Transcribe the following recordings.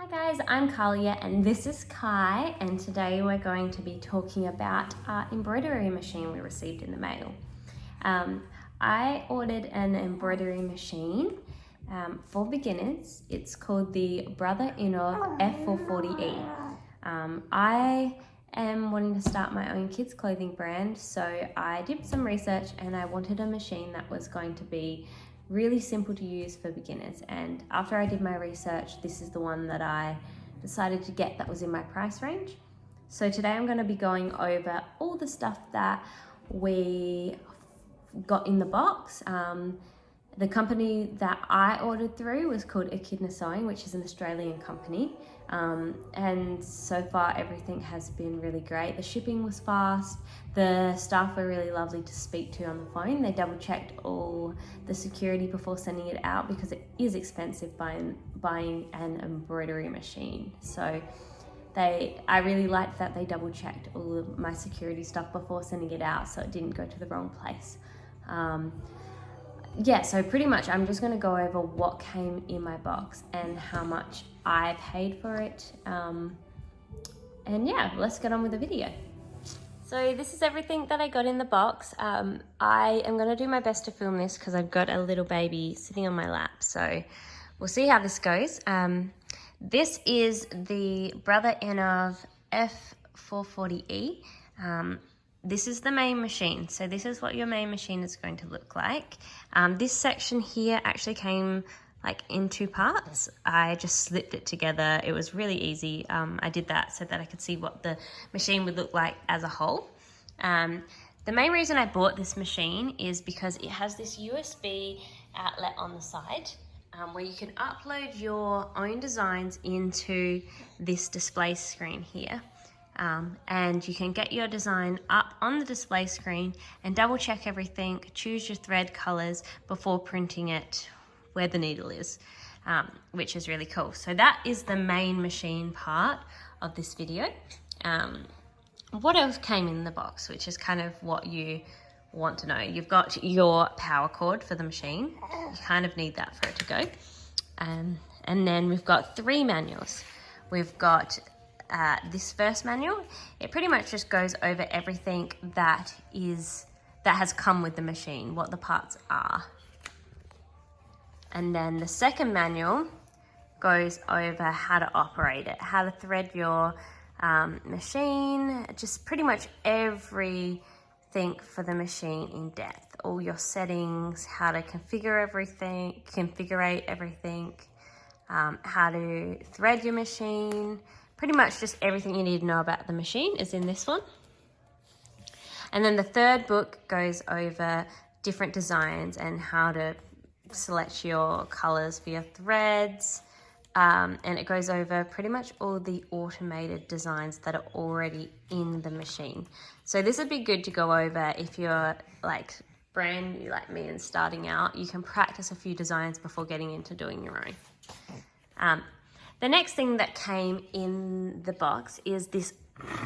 Hi guys, I'm Kahlia and this is Kai, and today we're going to be talking about our embroidery machine we received in the mail. I ordered an embroidery machine for beginners. It's called the Innovis F440E. I am wanting to start my own kids clothing brand, so I did some research and I wanted a machine that was going to be really simple to use for beginners, and after I did my research, this is the one that I decided to get that was in my price range. So today I'm going to be going over all the stuff that we got in the box. The company that I ordered through was called Echidna Sewing, which is an Australian company. And so far everything has been really great. The shipping was fast. The staff were really lovely to speak to on the phone. They double checked all the security before sending it out because it is expensive buying an embroidery machine. So I really liked that they double checked all of my security stuff before sending it out so it didn't go to the wrong place. So pretty much I'm just going to go over what came in my box and how much I paid for it. And yeah, let's get on with the video. So this is everything that I got in the box. I am going to do my best to film this because I've got a little baby sitting on my lap. So we'll see how this goes. This is the Innovis F440E. This is the main machine. So this is what your main machine is going to look like. This section here actually came like in two parts. I just slipped it together. It was really easy. I did that so that I could see what the machine would look like as a whole. The main reason I bought this machine is because it has this USB outlet on the side where you can upload your own designs into this display screen here. And you can get your design up on the display screen and double check everything, choose your thread colors before printing it where the needle is, which is really cool. So that is the main machine part of this video. What else came in the box, which is kind of what you want to know. You've got your power cord for the machine. You kind of need that for it to go. And then we've got 3 manuals. We've got this first manual. It pretty much just goes over everything that has come with the machine, what the parts are. And then the second manual goes over how to operate it, how to thread your machine, just pretty much everything for the machine in depth, all your settings, how to configure everything, how to thread your machine. Pretty much just everything you need to know about the machine is in this one. And then the third book goes over different designs and how to select your colors for your threads. And it goes over pretty much all the automated designs that are already in the machine. So this would be good to go over if you're like brand new like me and starting out. You can practice a few designs before getting into doing your own. The next thing that came in the box is this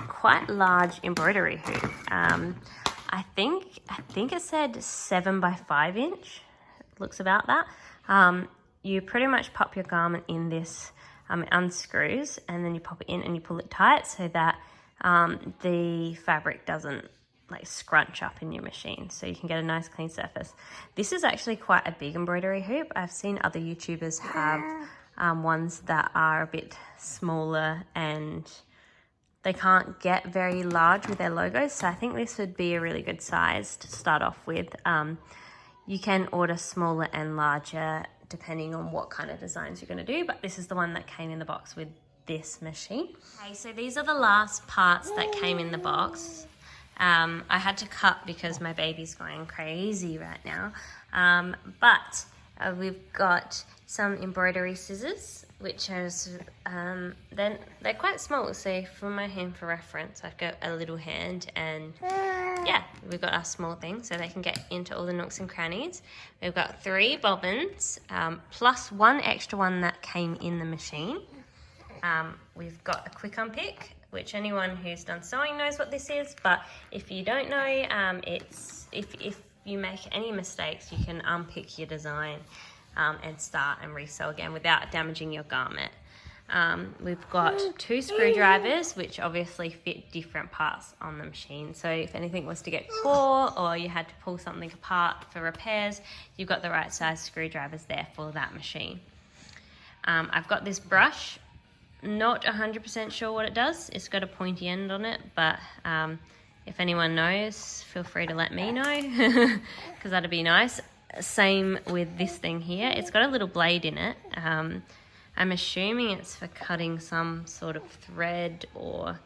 quite large embroidery hoop. I think it said 7 by 5 inch. It looks about that. You pretty much pop your garment in this, it unscrews, and then you pop it in and you pull it tight so that the fabric doesn't like scrunch up in your machine, so you can get a nice clean surface. This is actually quite a big embroidery hoop. I've seen other YouTubers have ones that are a bit smaller and they can't get very large with their logos, so I think this would be a really good size to start off with. You can order smaller and larger depending on what kind of designs you're going to do, but this is the one that came in the box with this machine. Okay, so these are the last parts that came in the box. I had to cut because my baby's going crazy right now, but we've got some embroidery scissors, which is then they're quite small, so for my hand for reference I've got a little hand, and yeah, we've got our small thing so they can get into all the nooks and crannies. We've got 3 bobbins plus 1 extra one that came in the machine. We've got a quick unpick, which anyone who's done sewing knows what this is, but if you don't know, it's if you make any mistakes, you can unpick your design and start and resew again without damaging your garment. We've got 2 screwdrivers, which obviously fit different parts on the machine. So if anything was to get caught or you had to pull something apart for repairs, you've got the right size screwdrivers there for that machine. I've got this brush, not 100% sure what it does. It's got a pointy end on it, but if anyone knows, feel free to let me know, because that'd be nice. Same with this thing here. It's got a little blade in it. I'm assuming it's for cutting some sort of thread, or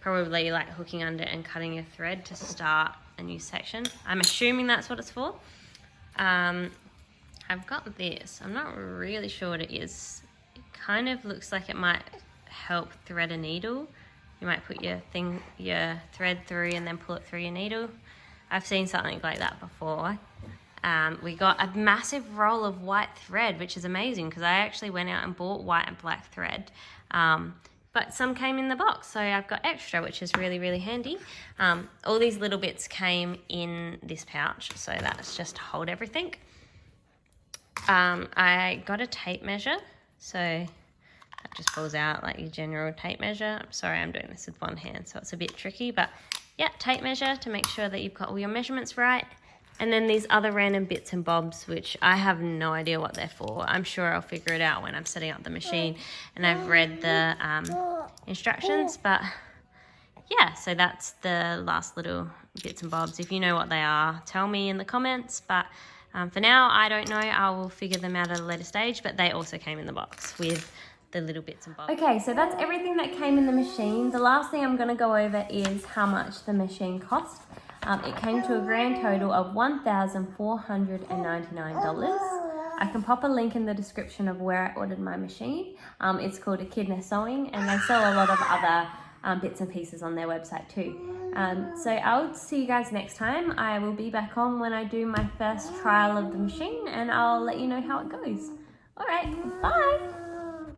probably like hooking under and cutting a thread to start a new section. I'm assuming that's what it's for. I've got this. I'm not really sure what it is. It kind of looks like it might help thread a needle. You might put your thread through and then pull it through your needle. I've seen something like that before. We got a massive roll of white thread, which is amazing because I actually went out and bought white and black thread. But some came in the box, so I've got extra, which is really, really handy. All these little bits came in this pouch, so that's just to hold everything. I got a tape measure, so that just pulls out like your general tape measure. I'm sorry, I'm doing this with one hand, so it's a bit tricky, but yeah, tape measure to make sure that you've got all your measurements right. And then these other random bits and bobs, which I have no idea what they're for. I'm sure I'll figure it out when I'm setting up the machine and I've read the instructions. But yeah, so that's the last little bits and bobs. If you know what they are, tell me in the comments. But for now, I don't know. I will figure them out at a later stage. But they also came in the box with the little bits and bobs. Okay, so that's everything that came in the machine. The last thing I'm going to go over is how much the machine cost. It came to a grand total of $1,499. I can pop a link in the description of where I ordered my machine. It's called Echidna Sewing, and they sell a lot of other bits and pieces on their website too. So I'll see you guys next time. I will be back on when I do my first trial of the machine, and I'll let you know how it goes. All right, bye.